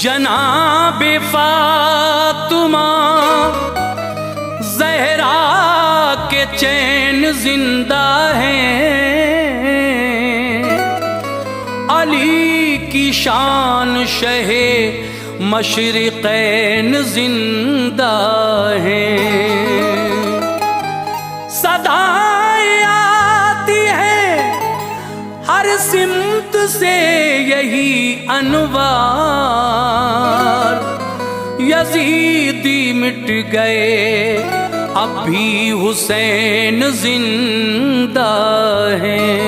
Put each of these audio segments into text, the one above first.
जनाबे फातिमा ज़हरा के चैन जिंदा हैं, अली की शान शहे मशरिक़ैन जिंदा हैं। सदाएं आती हैं हर सिमत से यही अनवार, यजीदी मिट गए अब भी हुसैन जिंदा हैं।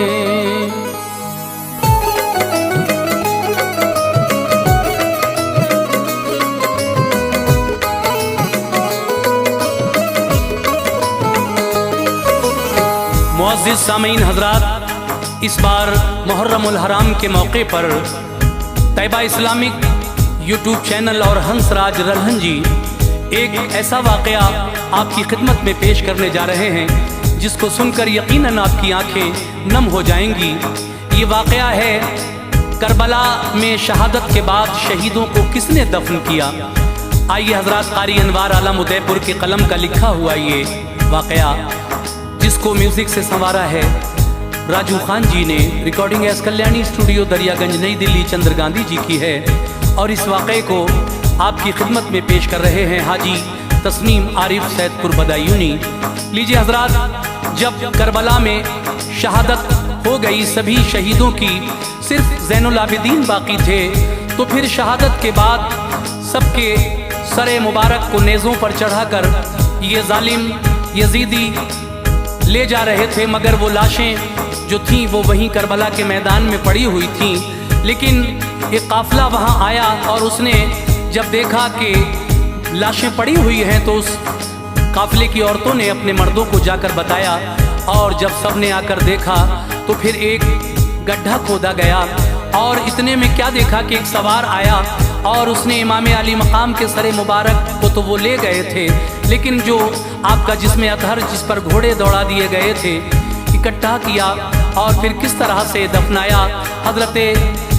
मुअज़्ज़िज़ सामीन हज़रात, इस बार मुहर्रमुल हराम के मौके पर तैयबा इस्लामिक यूट्यूब चैनल और हंसराज रल्हन जी एक ऐसा वाक़या आपकी खिदमत में पेश करने जा रहे हैं जिसको सुनकर यकीनन आपकी आंखें नम हो जाएंगी। ये वाक़या है करबला में शहादत के बाद शहीदों को किसने दफन किया। आइए हज़रात, क़ारी अनवार आलम उदयपुर के कलम का लिखा हुआ ये वाक़या, जिसको म्यूज़िक से संवारा है राजू खान जी ने, recording S Kalyani studio Daryaganj नई दिल्ली चंद्र गांधी जी की है, और इस वाक़े को आपकी खिदमत में पेश कर रहे हैं हाजी तस्नीम आरिफ सैदपुर बदायूनी। लीजिए हजरात, जब करबला में शहादत हो गई सभी शहीदों की, सिर्फ ज़ैनुल आबिदीन बाकी थे, तो फिर शहादत के बाद सबके सरे मुबारक को नेज़ों पर चढ़ाकर ये जालिम यजीदी ले जा रहे थे, मगर वो लाशें जो थीं वो वहीं करबला के मैदान में पड़ी हुई थीं। लेकिन एक काफिला वहाँ आया और उसने जब देखा कि लाशें पड़ी हुई हैं तो उस काफिले की औरतों ने अपने मर्दों को जाकर बताया, और जब सब ने आकर देखा तो फिर एक गड्ढा खोदा गया, और इतने में क्या देखा कि एक सवार आया और उसने इमाम अली मकाम के सरे मुबारक को तो वो ले गए थे, लेकिन जो आपका जिस्म अतहर जिस पर घोड़े दौड़ा दिए गए थे इकट्ठा किया और फिर किस तरह से दफनाया। हजरत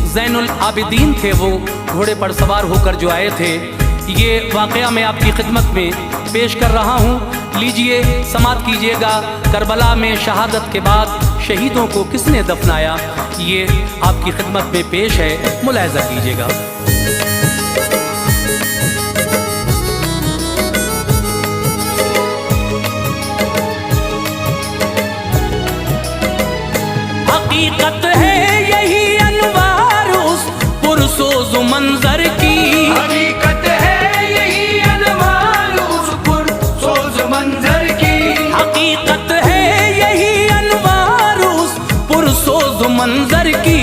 ज़ैनुल आबिदीन थे वो घोड़े पर सवार होकर जो आए थे। ये वाक़या मैं आपकी खिदमत में पेश कर रहा हूँ, लीजिए समाअत कीजिएगा। करबला में शहादत के बाद शहीदों को किसने दफनाया, ये आपकी खिदमत में पेश है, मुलाहिज़ा कीजिएगा। हकीकत है यही अनवार उस पुरसोज मंजर की, हकीकत है यही अनवार उस पुरसोज मंजर की, हकीकत है यही अनवार उस पुरसोज मंजर की।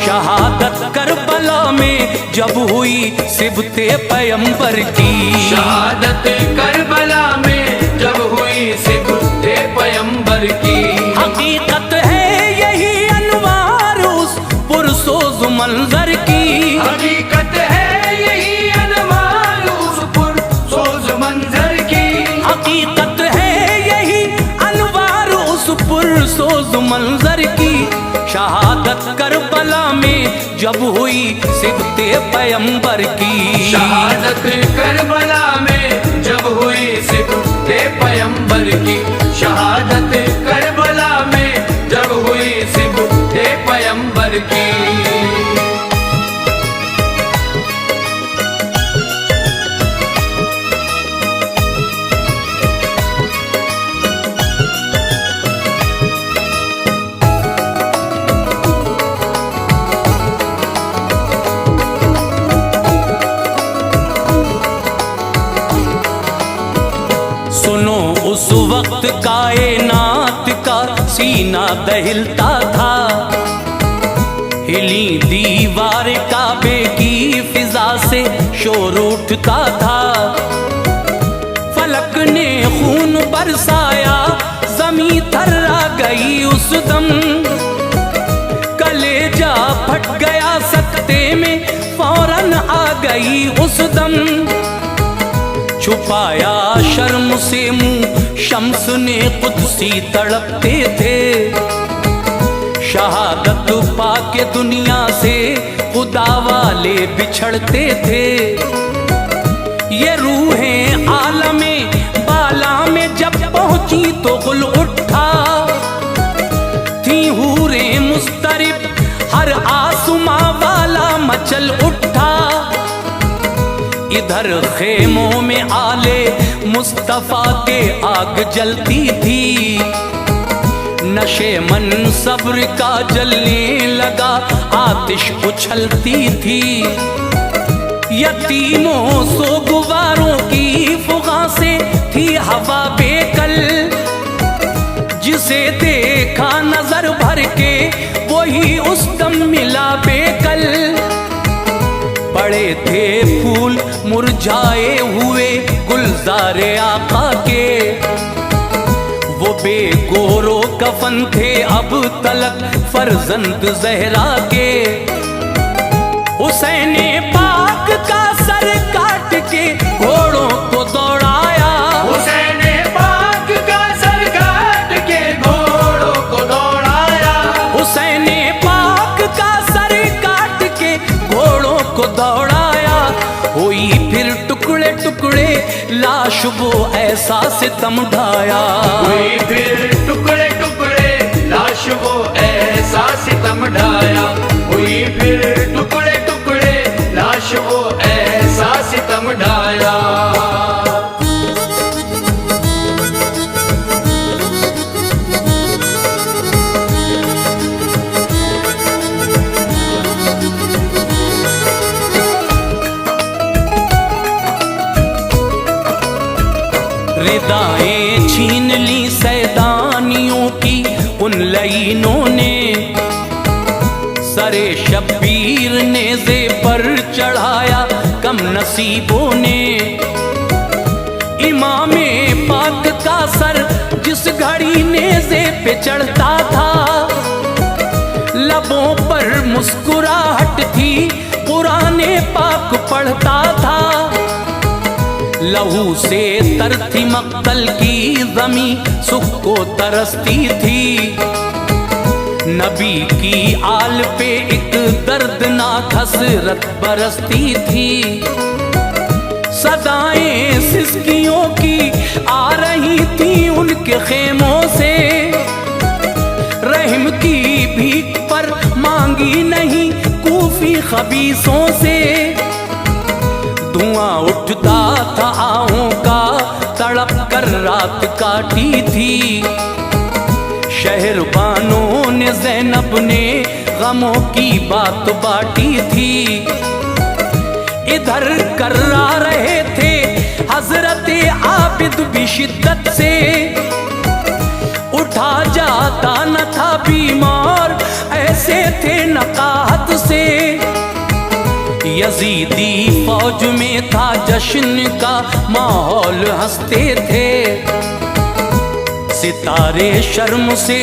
शहादत करबला में जब हुई सिबते पैगंबर की, शहादत करबला में जब हुई सिबते पैगंबर की। हकीकत है यही अनवार उस पुरसोज मंजर की, हकीकत है यही अनवार उस पुरसोज मंजर की, हकीकत है यही अनवार उस पुरसोज मंजर की। शहादत करबला में जब हुई सिबते पैगंबर की, शहादत करबला में जब हुई सिबते पैगंबर की, शहादत करबला में जब हुई सिबते पैगंबर की। सुनो उस वक्त कायनात का सीना दहिलता था, हिली दीवार काबे की फिजा से शोर उठता था। फलक ने खून बरसाया, जमी थर्रा गई उस दम, कलेजा फट गया सकते में फौरन आ गई उस दम। छुपाया शर्म से मुंह शम्स ने कुदसी तड़पते थे, शहादत पाके ये दुनिया से खुदा वाले बिछड़ते थे। ये रूहें आलमे बाला में जब पहुंची तो गुल उठा, थी हूरे मुस्तरिब हर आसमां वाला मचल उठा। इधर खेमों में आले मुस्तफा के आग जलती थी, नशे मन सब्र का जलने लगा आतिश उछलती थी। यतीमों सोगवारों की फुगा से थी हवा बेकल, जिसे देखा नजर भर के वही उस दम मिला बेकल। पड़े थे फूल मुरझाए हुए गुलजारे आका के, वो बेगोरो कफन थे अब तलक फर्जंद जहरा के। हुसैन पाक का सर काट के घोड़ों को दौड़ाया, हुसैन पाक का सर काट के घोड़ों को दौड़ाया। हुसैन पाक का सर काट के घोड़ों को दौड़ाया। हुई फिर टुकड़े टुकड़े लाश वो ऐसा सितम ढाया, हुई फिर टुकड़े टुकड़े लाश वो ऐसा सितम ढाया। हुई फिर टुकड़े टुकड़े लाश वो ऐसा सितम ढाया। रिदाएं छीन ली सैदानियों की उन लईनों ने, सरे शब्बीर नेज़े पर चढ़ाया कम नसीबों ने। इमामे पाक का सर जिस घड़ी नेज़े पे चढ़ता था, लबों पर मुस्कुराहट थी कुराने पाक पढ़ता था। लहू से तर थी मक्तल की ज़मी सुख को तरसती थी। नबी की आल पे एक दर्दनाक हसरत बरसती थी। सदाएं सिसकियों की आ रही थी उनके खेमों से, रहम की भीख पर मांगी नहीं कूफी खबीसों से। धुआं उठता था आहों का तड़प कर रात काटी थी। शहरबानों ने ज़ैनब ने गमों की बात बांटी थी। इधर कर्रा रहे थे हजरत आबिद भी शिद्दत से, उठा जाता न था बीमार ऐसे थे नकाहत से। यजीदी फौज में था जश्न का माहौल हंसते थे, सितारे शर्म से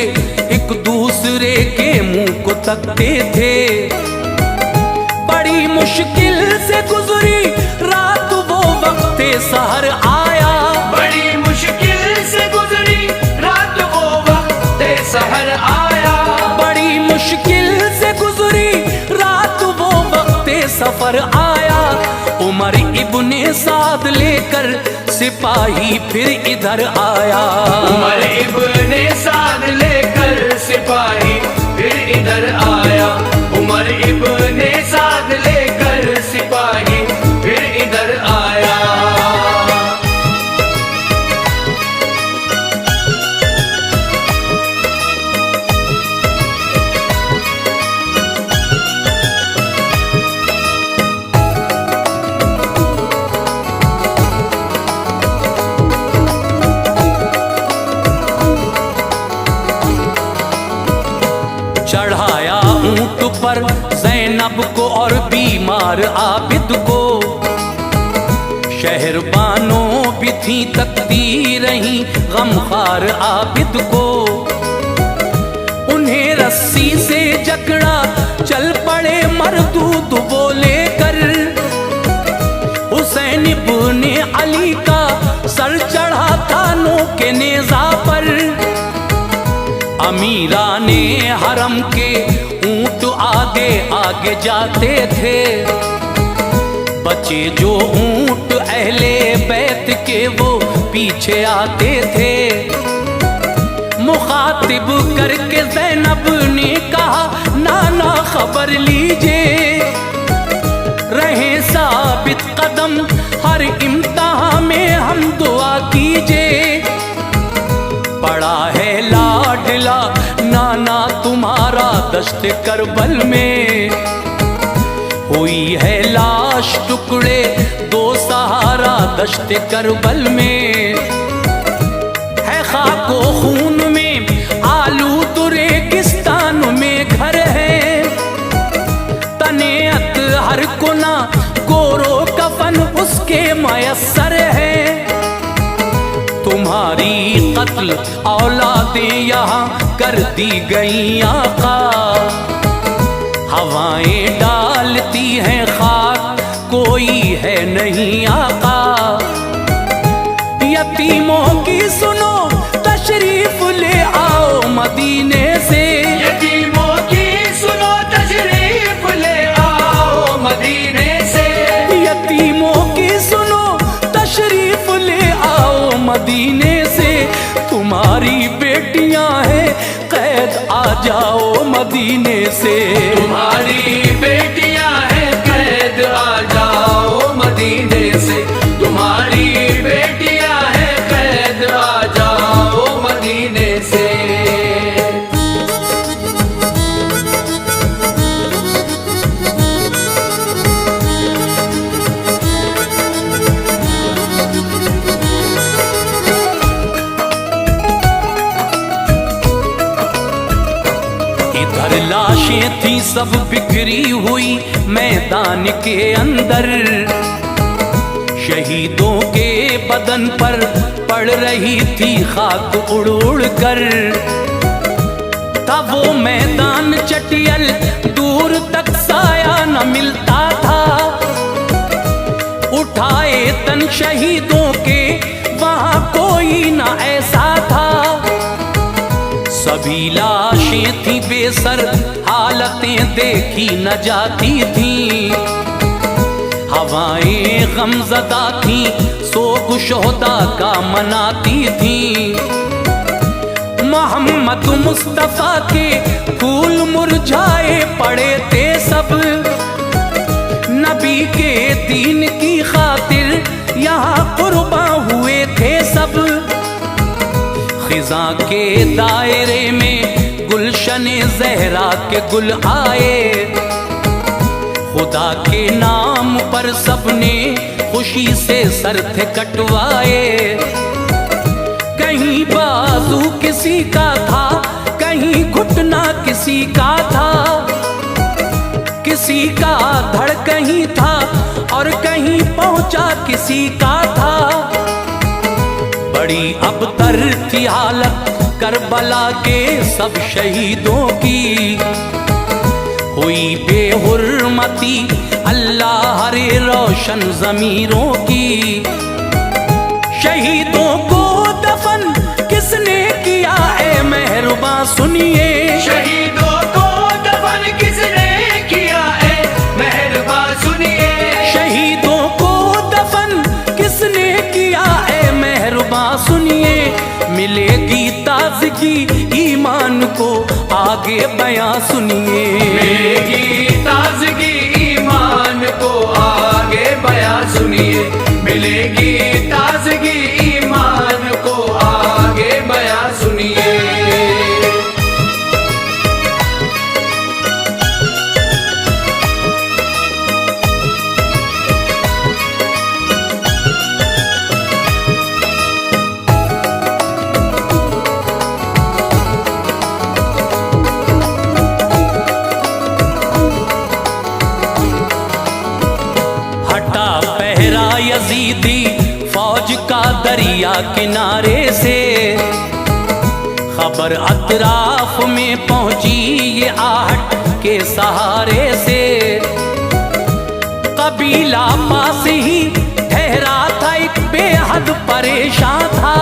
एक दूसरे के मुंह को तकते थे। बड़ी मुश्किल से गुजरी रात वो वक्त सहर आया, बड़ी मुश्किल से गुजरी रात वो वक्त सहर आया। बड़ी मुश्किल से गुजरी रात वो वक्त सफर आया। उमर इब्ने साद लेकर सिपाही फिर इधर आया, उमर इब्ने साद लेकर सिपाही फिर इधर आया। उमर इब्ने साद लेकर सिपाही फिर इधर आया। चढ़ाया ऊंट पर ज़ैनब को और बीमार आबिद को। शहरबानों भी थी तकती रही गमखार आबिद को। उन्हें रस्सी से जकड़ा चल पड़े मरदूद बोले कर। हुसैन इब्ने अली का सर चढ़ा था नो के नेज़ा पर। अमीरा ने हरम के ऊंट आगे आगे आगे जाते थे। बचे जो ऊंट अहले बैत के वो पीछे आते थे। मुखातिब करके ज़ैनब ने कहा नाना खबर लीजिए, रहे साबित कदम हर इम्तिहान में हम दुआ कीजिए। पड़ा है लाडला नाना तुम्हारा दश्त करबल में, हुई है लाश टुकड़े दो सहारा दश्त करबल में। है खाको खून में आलूद रेगिस्तान में घर है, तनेअत हर कोना गोरो कफन उसके मयस्सर है। तुम्हारी कत्ल औलादें यहाँ कर दी गई आका, हवाएं डालती हैं खाक कोई है नहीं आका। यतीमों की सुनो तशरीफ ले आओ मदीने से, यतीमों की सुनो तशरीफ ले आओ मदीने से। यतीमों की सुनो तशरीफ ले आओ मदीने से। तुम्हारी बेटियां हैं कैद आ जाओ मदीने से, तुम्हारी बेटियां हैं कैद आ जाओ मदीने से। तुम्हारी बेटियां हैं कैद आ जाओ मदीने से। इधर लाशें थी सब बिखरी हुई मैदान के अंदर, शहीदों के बदन पर पड़ रही थी खाक उड़ उड़ कर। था वो मैदान चटियल दूर तक साया न मिलता था, उठाए तन शहीदों के वहां कोई न ऐसा था। सभी लाशें थी बेसर हालतें देखी न जाती थी, हवाएं गमज़दा थी सोग शोहदा का मनाती थी। मोहम्मद मुस्तफ़ा के फूल मुरझाए पड़े थे सब, नबी के दीन की खातिर यहाँ कुर्बान हुए थे सब। खिज़ां के दायरे में गुलशन ज़हरा के गुल आए, खुदा के नाम पर सबने खुशी से सर थे कटवाए। कहीं बाजू किसी का था, कहीं घुटना किसी का था, किसी का धड़ कहीं था और कहीं पहुंचा किसी का था। बड़ी अबतर थी हालत करबला के सब शहीदों की, हुई बेहुरमती अल्लाह हरे रोशन ज़मीरों की। शहीदों को दफन किसने किया है मेहरबां सुनिए, शहीदों को दफन किसने किया है मेहरबां सुनिए। शहीदों को दफन किसने किया है मेहरबां सुनिए। मिलेगी ताज़गी ईमान को आगे बयां सुनिए, मिलेगी ताज़गी ईमान को आगे बयां सुनिए। मिलेगी ताज़गी ईमान को आगे बयां सुनिए। यजीदी फौज का दरिया किनारे से, खबर अतराफ में पहुंची ये आहट के सहारे से। कबीला पास ही ठहरा था एक बेहद परेशान था,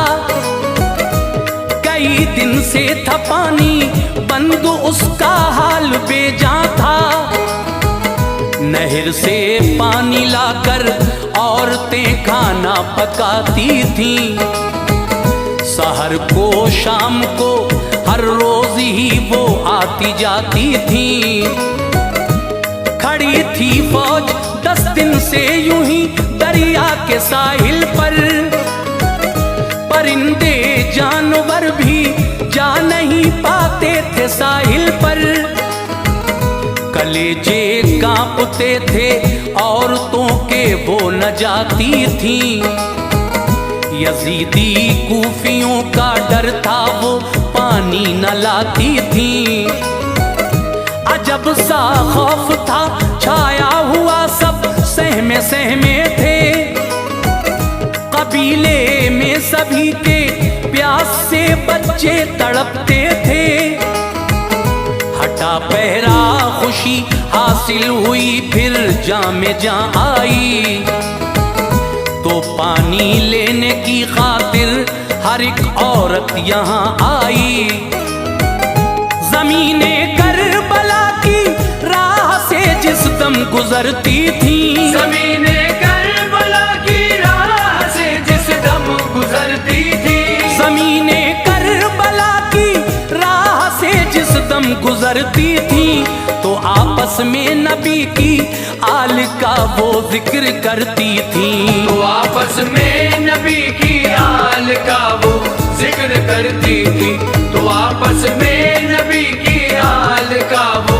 कई कई दिन से था पानी बंद, उसका हाल बेजा था। नहर से पानी लाकर औरतें खाना पकाती थीं। सहर को शाम को हर रोज ही वो आती जाती थीं। खड़ी थी फौज 10 दिन से यूं ही दरिया के साहिल पर। परिंदे जानवर भी जा नहीं पाते थे साहिल पर। कलेजे कांपते थे औरतों के वो न जाती थीं। यजीदी कूफियों का डर था वो पानी न लाती थीं। अजब सा खौफ था छाया हुआ, सब सहमे सहमे थे। कबीले में सभी के प्यास से बच्चे तड़पते थे। हटा पहरा खुशी हासिल हुई, फिर जामे जा आई। तो पानी लेने की खातिर हर एक औरत यहाँ आई। ज़मीने करबला की राह से जिस दम गुजरती थी, ज़मीने करबला की राह से जिस दम गुजरती थी, ज़मीने करबला की राह से जिस दम गुजरती थी। तो आपस में नबी की आल का वो जिक्र करती थी। तो आपस में नबी की आल का वो जिक्र करती थी। तो आपस में नबी की आल का वो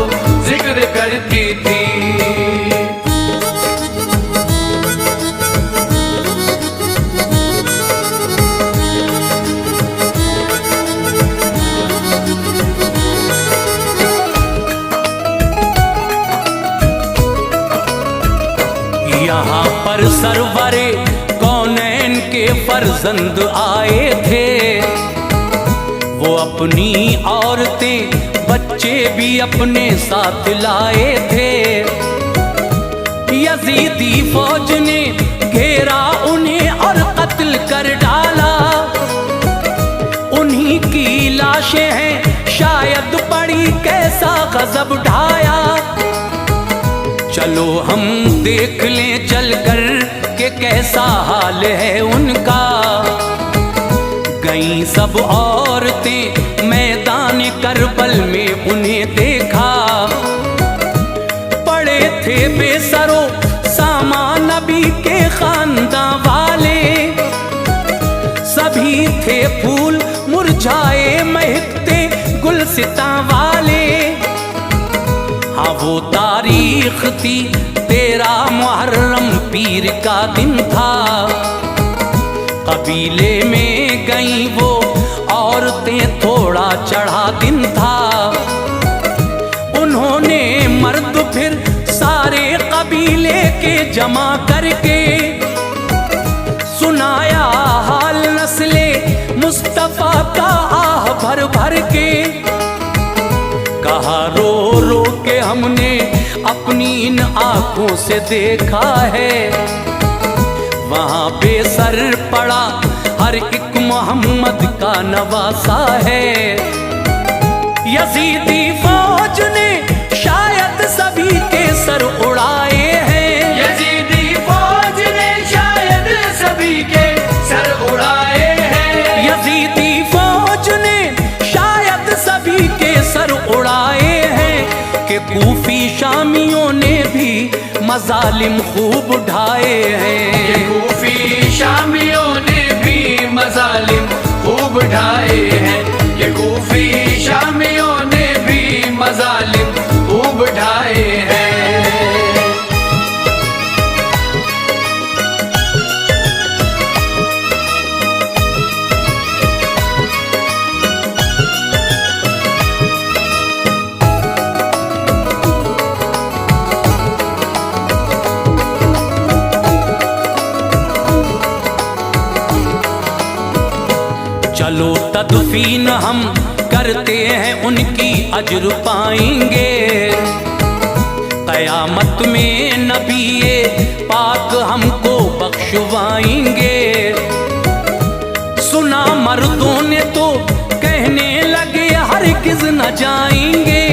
जिक्र करती थी। यहाँ पर सरवरे कौनैन के फर्जंद आए थे। वो अपनी औरतें बच्चे भी अपने साथ लाए थे। यजीदी फौज ने घेरा उन्हें और कत्ल कर डाला। उन्हीं की लाशें हैं शायद पड़ी, कैसा गजब ढाया। चलो हम देख लें चलकर कि कैसा हाल है उनका। गईं सब औरतें मैदान करबल में, उन्हें देखा। पड़े थे बेसरो सामान नबी के खानदान वाले। सभी थे फूल मुरझाए महकते गुलसितां वाले। हाँ वो तारीख थी 13 मुहर्रम पीर का दिन था। कबीले में गई वो औरतें, थोड़ा चढ़ा दिन था। उन्होंने मर्द फिर सारे कबीले के जमा करके सुनाया हाल नस्ले मुस्तफा का आह भर भर के। कहा रो रो के हमने अपनी इन आंखों से देखा है। वहाँ बेसर पड़ा हर एक मोहम्मद का नवासा है। यजीदी फौज ने शायद सभी के सर उड़ाए हैं। यजीदी फौज ने शायद सभी के सर उड़ाए हैं। यजीदी फौज ने शायद सभी के सर उड़ाए हैं। कि कूफी शामियों ने भी मजालिम खूब ढाए हैं। ये कूफी शामियों ने भी मजालिम खूब ढाए हैं। ये कूफी शामियों ने भी मजालिम खूब ढाए हैं। चलो तदफीन हम करते हैं, उनकी अजर पाएंगे। कयामत में नबीए पाक हमको बख्शवाएंगे। सुना मर्दों ने तो कहने न जाएंगे,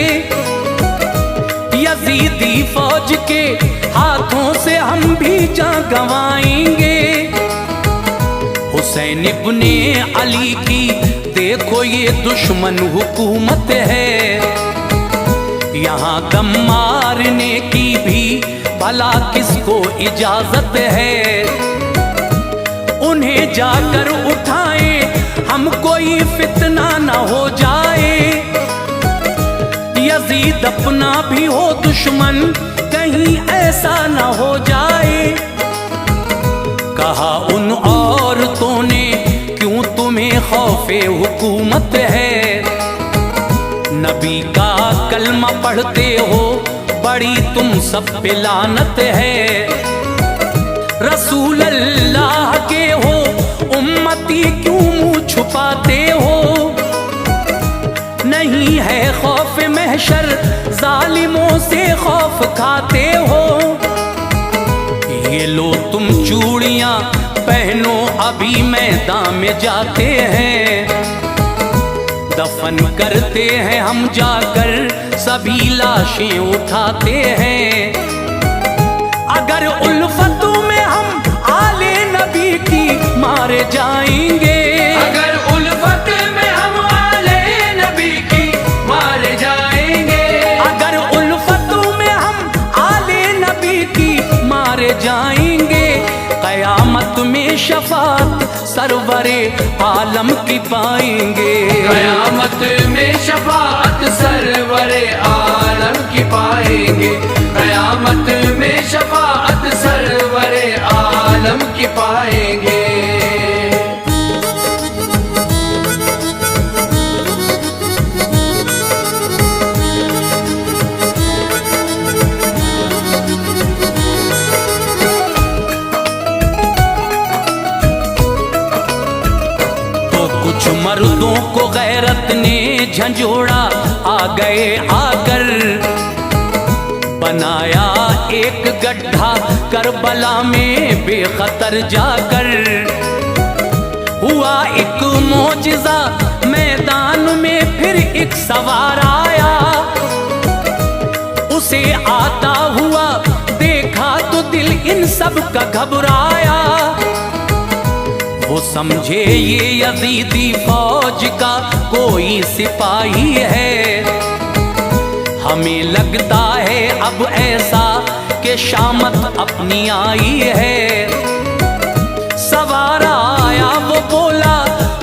यजीदी फौज के हाथों से हम भी जान गंवाएंगे। हुसैन इब्ने अली की देखो ये दुश्मन हुकूमत है, यहाँ दम मारने की भी भला किसको इजाजत है। उन्हें जाकर उठाएं हम कोई फितना न हो जाए, यजीद अपना भी हो दुश्मन कहीं ऐसा न हो जाए। कहा उन औरतों ने क्यों तुम्हें खौफे हुकूमत है, नबी का कलमा पढ़ते हो बड़ी तुम सब पे लानत है। रसूल अल्लाह के हो उम्मती क्यों मुंह छुपाते हो, नहीं है खौफ महशर जालिमों से खौफ खाते हो। ये लो तुम चूड़ियां पहनो अभी मैदान में जाते हैं, दफन करते हैं हम जाकर सभी लाशें उठाते हैं। अगर उल्फतों में हम आले नबी की मारे जाएंगे, अगर उल्फत में हम आले नबी की मारे जाएंगे, अगर उल्फतों में हम आले नबी की मारे जाएंगे, कयामत में शफात सरवरे आलम की पाएंगे। कयामत में शफाअत सरवरे आलम की पाएंगे, कयामत में शफाअत सरवरे आलम की पाएंगे। कुछ मर्दों को गैरत ने झंझोड़ा, आ गए आकर बनाया एक गड्ढा करबला में बेखतर जाकर। हुआ एक मौजिज़ा मैदान में फिर एक सवार आया, उसे आता हुआ देखा तो दिल इन सब का घबराया। वो समझे ये यजीदी फौज का कोई सिपाही है, हमें लगता है अब ऐसा कि शामत अपनी आई है। सवार आया वो बोला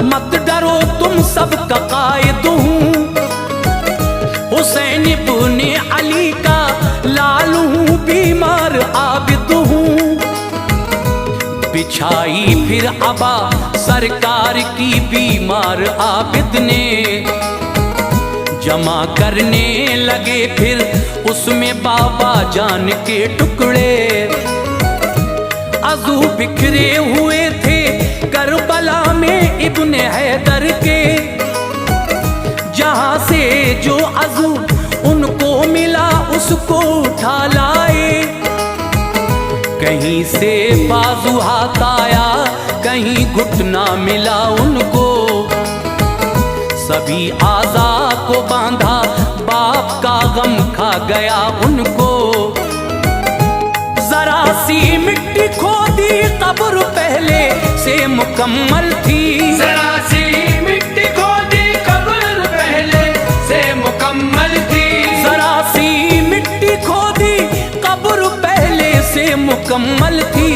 मत डरो तुम सब का कायद हूँ, हुसैन इब्ने अली का लाल हूँ बीमार आबिद हूँ। बिछाई फिर अबा सरकार की बीमार आबिद ने, जमा करने लगे फिर उसमें बाबा जान के टुकड़े। अज़ू बिखरे हुए थे करबला में इब्ने हैदर के, जहां से जो अज़ू उनको मिला उसको उठा लाए। कहीं से बाजू हाथ आया कहीं घुटना मिला उनको, सभी आज़ा को बांधा बाप का गम खा गया उनको। जरा सी मिट्टी खोदी कब्र पहले से मुकम्मल थी, जरा सी मिट्टी खोदी कब्र पहले से मुकम्मल थी, जरा सी मिट्टी खोदी कब्र पहले से मुकम्मल थी।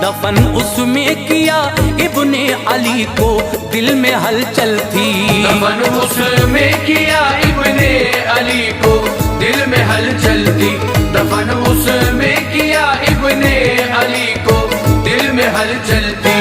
दफन उसमें किया इब्ने अली को दिल में हलचल थी, दफन उसमें किया इब्ने अली को दिल में हलचल थी, दफन उसमें किया इब्ने अली को दिल में हलचल थी।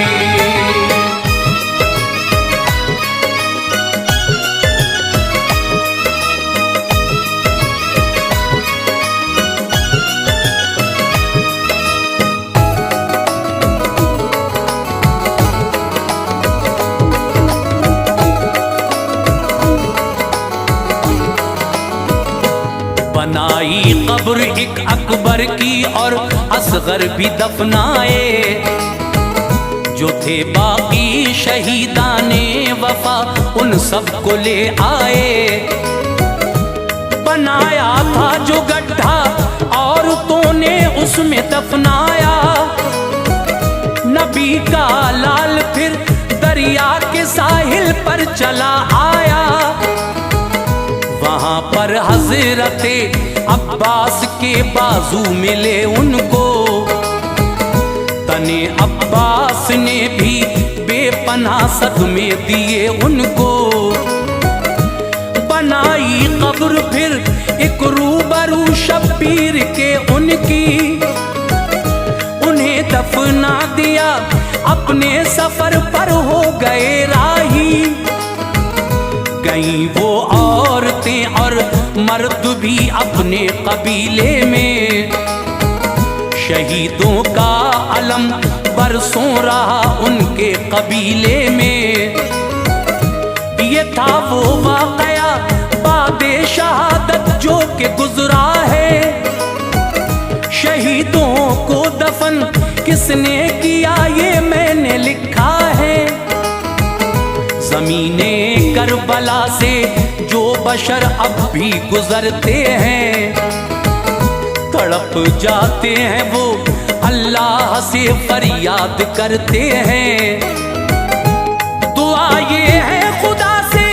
बनाई कब्र एक अकबर की और असगर भी दफनाए, जो थे बाकी शहीदाने वफा उन सब को ले आए। बनाया था जो गड्ढा औरतों ने उसमें दफनाया। नबी का लाल फिर दरिया के साहिल पर चला आया। वहां पर हजरते अब्बास के बाजू मिले उनको। तने अब्बास ने भी बेपनाह सदमे दिए उनको। बनाई कब्र फिर एक रूबरू शब्बीर के उनकी। उन्हें दफना दिया अपने सफर पर हो गए राही। गईं वो औरतें और मर्द भी अपने कबीले में। शहीदों का अलम बरसों रहा उनके कबीले में। ये था वो वाकया बादे शहादत जो के गुजरा है। शहीदों को दफन किसने किया ये मैंने लिखा है। ज़मीने करबला से जो बशर अब भी गुजरते हैं। तड़प जाते हैं वो अल्लाह से फरियाद करते हैं। दुआ ये है खुदा से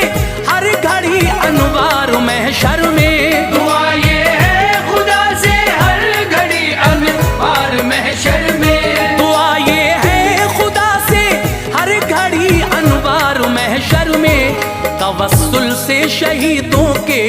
हर घड़ी अनवार महशर में। दुआ ये है खुदा से हर घड़ी अनवार महशर में। दुआ ये है खुदा से हर घड़ी अनवार महशर में। तवस्सुल से शहीदों के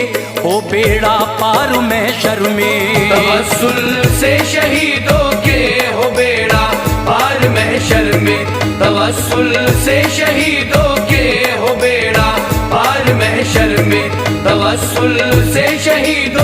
हो बेड़ा पार महशर में। तवस्सुल से शहीदों के हो बेड़ा पार महशर में। तवस्सुल से शहीदों के हो बेड़ा पार महशर में। तवस्सुल से शहीदों